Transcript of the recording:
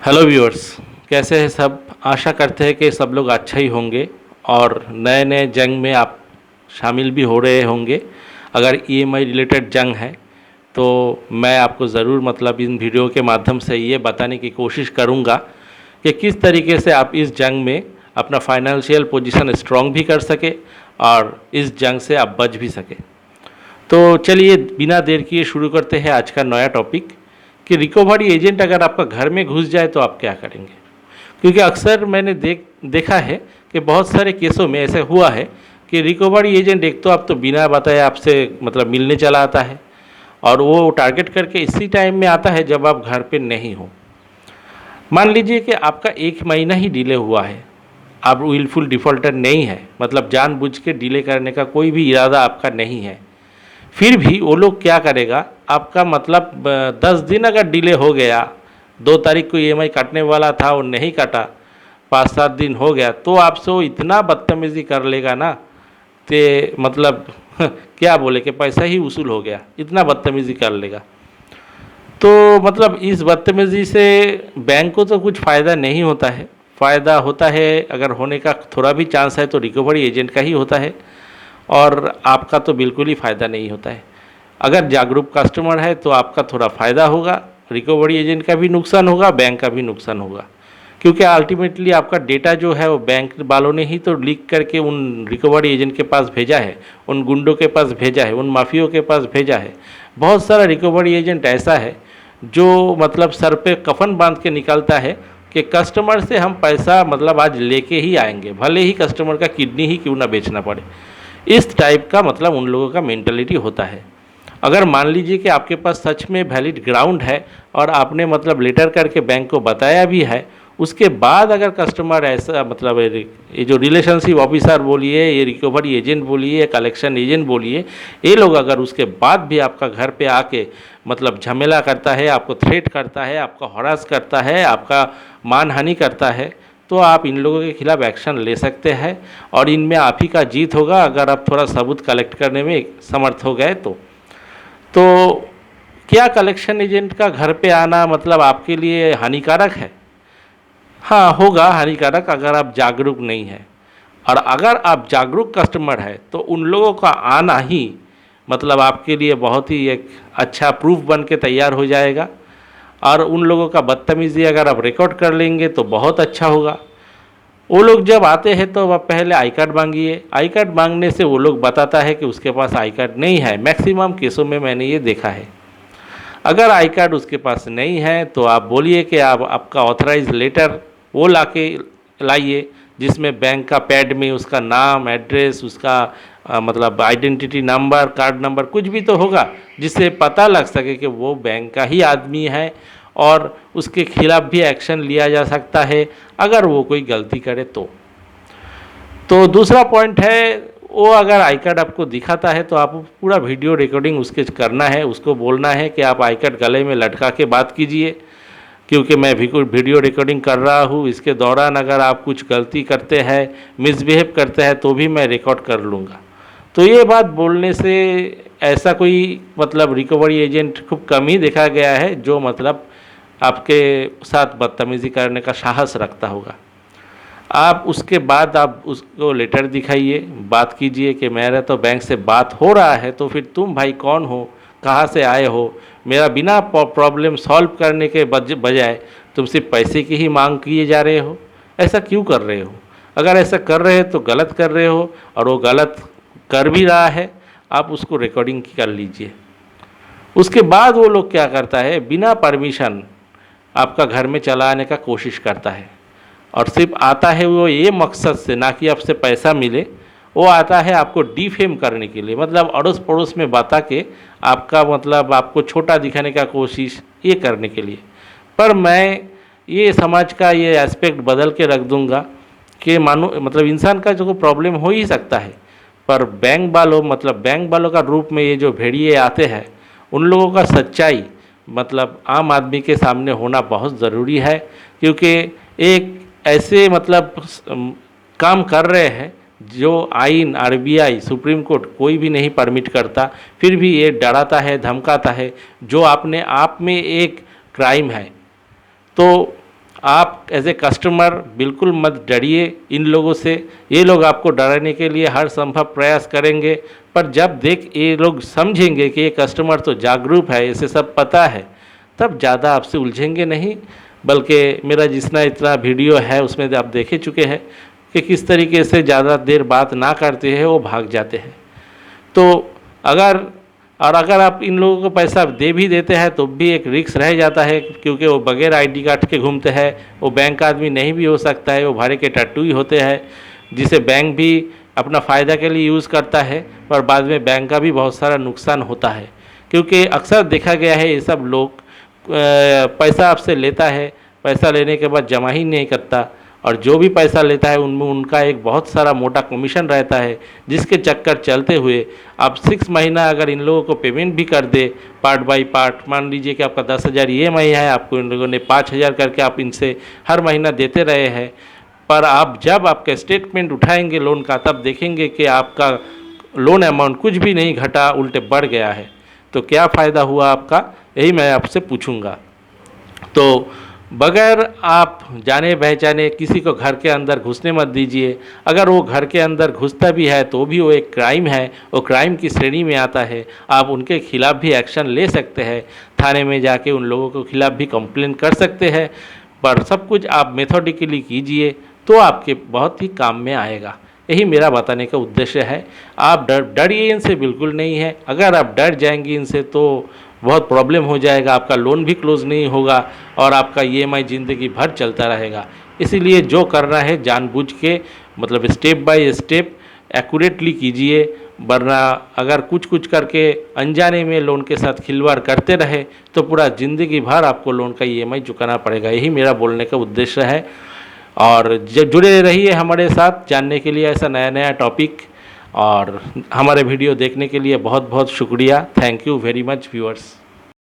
Hello viewers, कैसे हैं सब। आशा करते हैं कि सब लोग अच्छा ही होंगे और नए नए जंग में आप शामिल भी हो रहे होंगे। अगर ईएमआई रिलेटेड जंग है तो मैं आपको ज़रूर मतलब इन वीडियो के माध्यम से ये बताने की कोशिश करूँगा कि किस तरीके से आप इस जंग में अपना फाइनेंशियल पोजीशन स्ट्रॉन्ग भी कर सके और इस जंग से आप बच भी सके। तो चलिए बिना देर किए शुरू करते हैं आज का नया टॉपिक कि रिकवरी एजेंट अगर आपका घर में घुस जाए तो आप क्या करेंगे। क्योंकि अक्सर मैंने देखा है कि बहुत सारे केसों में ऐसे हुआ है कि रिकवरी एजेंट एक तो आप तो बिना बताए आपसे मतलब मिलने चला आता है और वो टारगेट करके इसी टाइम में आता है जब आप घर पे नहीं हो। मान लीजिए कि आपका 1 महीना ही डिले हुआ है, आप विलफुल डिफ़ॉल्टर नहीं है, मतलब जानबूझ के डिले करने का कोई भी इरादा आपका नहीं है। फिर भी वो लोग क्या करेगा, आपका मतलब 10 दिन अगर डिले हो गया, 2 तारीख को ईएमआई काटने वाला था वो नहीं काटा, 5-7 दिन हो गया, तो आपसे वो इतना बदतमीज़ी कर लेगा ना कि मतलब क्या बोले कि पैसा ही वसूल हो गया, इतना बदतमीज़ी कर लेगा। तो मतलब इस बदतमीज़ी से बैंक को तो कुछ फ़ायदा नहीं होता है। फ़ायदा होता है, अगर होने का थोड़ा भी चांस है तो रिकवरी एजेंट का ही होता है और आपका तो बिल्कुल ही फ़ायदा नहीं होता है। अगर जागरूक कस्टमर है तो आपका थोड़ा फ़ायदा होगा, रिकवरी एजेंट का भी नुकसान होगा, बैंक का भी नुकसान होगा। क्योंकि अल्टीमेटली आपका डेटा जो है वो बैंक वालों ने ही तो लीक करके उन रिकवरी एजेंट के पास भेजा है, उन गुंडों के पास भेजा है, उन माफियों के पास भेजा है। बहुत सारा रिकवरी एजेंट ऐसा है जो मतलब सर पे कफन बांध के निकलता है कि कस्टमर से हम पैसा मतलब आज लेके ही आएंगे, भले ही कस्टमर का किडनी ही क्यों ना बेचना पड़े। इस टाइप का मतलब उन लोगों का मेंटलिटी होता है। अगर मान लीजिए कि आपके पास सच में वैलिड ग्राउंड है और आपने मतलब लेटर करके बैंक को बताया भी है, उसके बाद अगर कस्टमर ऐसा मतलब ये जो रिलेशनशिप ऑफिसर बोलिए, ये रिकवरी एजेंट बोलिए, कलेक्शन एजेंट बोलिए, ये लोग अगर उसके बाद भी आपका घर पे आके मतलब झमेला करता है, आपको थ्रेट करता है, आपका हरास करता है, आपका मानहानि करता है, तो आप इन लोगों के खिलाफ एक्शन ले सकते हैं और इनमें आप ही का जीत होगा अगर आप थोड़ा सबूत कलेक्ट करने में समर्थ हो गए तो क्या कलेक्शन एजेंट का घर पे आना मतलब आपके लिए हानिकारक है? हाँ, होगा हानिकारक अगर आप जागरूक नहीं हैं। और अगर आप जागरूक कस्टमर हैं तो उन लोगों का आना ही मतलब आपके लिए बहुत ही एक अच्छा प्रूफ बन के तैयार हो जाएगा। और उन लोगों का बदतमीज़ी अगर आप रिकॉर्ड कर लेंगे तो बहुत अच्छा होगा। वो लोग जब आते हैं तो आप पहले आई कार्ड मांगिए। आई कार्ड मांगने से वो लोग बताता है कि उसके पास आई कार्ड नहीं है। मैक्सिमम केसों में मैंने ये देखा है। अगर आई कार्ड उसके पास नहीं है तो आप बोलिए कि आप आपका ऑथराइज लेटर वो लाइए जिसमें बैंक का पैड में उसका नाम, एड्रेस, उसका मतलब आइडेंटिटी नंबर, कार्ड नंबर कुछ भी तो होगा जिससे पता लग सके कि वो बैंक का ही आदमी है और उसके खिलाफ भी एक्शन लिया जा सकता है अगर वो कोई गलती करे तो दूसरा पॉइंट है, वो अगर आई कार्ड आपको दिखाता है तो आप पूरा वीडियो रिकॉर्डिंग उसके करना है, उसको बोलना है कि आप आई कार्ड गले में लटका के बात कीजिए क्योंकि मैं भी कुछ वीडियो रिकॉर्डिंग कर रहा हूँ। इसके दौरान अगर आप कुछ गलती करते हैं, मिसबिहेव करते हैं तो भी मैं रिकॉर्ड कर लूँगा। तो ये बात बोलने से ऐसा कोई मतलब रिकवरी एजेंट खूब कम ही देखा गया है जो मतलब आपके साथ बदतमीज़ी करने का साहस रखता होगा। आप उसके बाद आप उसको लेटर दिखाइए, बात कीजिए कि मेरा तो बैंक से बात हो रहा है, तो फिर तुम भाई कौन हो, कहाँ से आए हो, मेरा बिना प्रॉब्लम सॉल्व करने के बजाय तुम सिर्फ पैसे की ही मांग किए जा रहे हो, ऐसा क्यों कर रहे हो? अगर ऐसा कर रहे हो तो गलत कर रहे हो और वो गलत कर भी रहा है, आप उसको रिकॉर्डिंग कर लीजिए। उसके बाद वो लोग क्या करता है, बिना परमिशन आपका घर में चला आने का कोशिश करता है और सिर्फ आता है वो ये मकसद से, ना कि आपसे पैसा मिले, वो आता है आपको डिफेम करने के लिए, मतलब अड़ोस पड़ोस में बता के आपका मतलब आपको छोटा दिखाने का कोशिश ये करने के लिए। पर मैं ये समाज का ये एस्पेक्ट बदल के रख दूंगा कि मानो मतलब इंसान का जो प्रॉब्लम हो ही सकता है, पर बैंक वालों मतलब बैंक वालों का रूप में ये जो भेड़िए आते हैं उन लोगों का सच्चाई मतलब आम आदमी के सामने होना बहुत ज़रूरी है। क्योंकि एक ऐसे मतलब काम कर रहे हैं जो आइन, आरबीआई, सुप्रीम कोर्ट कोई भी नहीं परमिट करता, फिर भी ये डराता है, धमकाता है, जो अपने आप में एक क्राइम है। तो आप एज ए कस्टमर बिल्कुल मत डरिए इन लोगों से। ये लोग आपको डराने के लिए हर संभव प्रयास करेंगे, पर जब ये लोग समझेंगे कि ये कस्टमर तो जागरूक है, इसे सब पता है, तब ज़्यादा आपसे उलझेंगे नहीं। बल्कि मेरा जितना इतना वीडियो है उसमें आप देखे चुके हैं कि किस तरीके से ज़्यादा देर बात ना करते हैं वो भाग जाते हैं। तो अगर आप इन लोगों को पैसा दे भी देते हैं तो भी एक रिस्क रह जाता है, क्योंकि वो बगैर आईडी कार्ड के घूमते हैं। वो बैंक आदमी नहीं भी हो सकता है, वो भाड़े के टट्टू ही होते हैं, जिसे बैंक भी अपना फ़ायदा के लिए यूज़ करता है, पर बाद में बैंक का भी बहुत सारा नुकसान होता है। क्योंकि अक्सर देखा गया है ये सब लोग पैसा आपसे लेता है, पैसा लेने के बाद जमा ही नहीं करता, और जो भी पैसा लेता है उनमें उनका एक बहुत सारा मोटा कमीशन रहता है, जिसके चक्कर चलते हुए आप 6 महीना अगर इन लोगों को पेमेंट भी कर दे पार्ट बाय पार्ट, मान लीजिए कि आपका 10,000 EMI है, आपको इन लोगों ने 5,000 करके आप इनसे हर महीना देते रहे हैं, पर आप जब आपका स्टेटमेंट उठाएंगे लोन का, तब देखेंगे कि आपका लोन अमाउंट कुछ भी नहीं घटा, उल्टे बढ़ गया है। तो क्या फ़ायदा हुआ आपका, यही मैं आपसे पूछूंगा। तो बगैर आप जाने पहचाने किसी को घर के अंदर घुसने मत दीजिए। अगर वो घर के अंदर घुसता भी है तो भी वो एक क्राइम है, वो क्राइम की श्रेणी में आता है। आप उनके खिलाफ़ भी एक्शन ले सकते हैं, थाने में जाके उन लोगों के खिलाफ़ भी कंप्लेन कर सकते हैं, पर सब कुछ आप मेथोडिकली कीजिए तो आपके बहुत ही काम में आएगा। यही मेरा बताने का उद्देश्य है। आप डरिए इनसे बिल्कुल नहीं है। अगर आप डर जाएंगे इनसे तो बहुत प्रॉब्लम हो जाएगा, आपका लोन भी क्लोज़ नहीं होगा और आपका EMI ज़िंदगी भर चलता रहेगा। इसीलिए जो करना है जानबूझ के, मतलब स्टेप बाय स्टेप एक्यूरेटली कीजिए, वरना अगर कुछ करके अनजाने में लोन के साथ खिलवाड़ करते रहे तो पूरा ज़िंदगी भर आपको लोन का EMI चुकाना पड़ेगा। यही मेरा बोलने का उद्देश्य है। और जुड़े रहिए हमारे साथ जानने के लिए ऐसा नया टॉपिक, और हमारे वीडियो देखने के लिए बहुत बहुत शुक्रिया। Thank you very much viewers.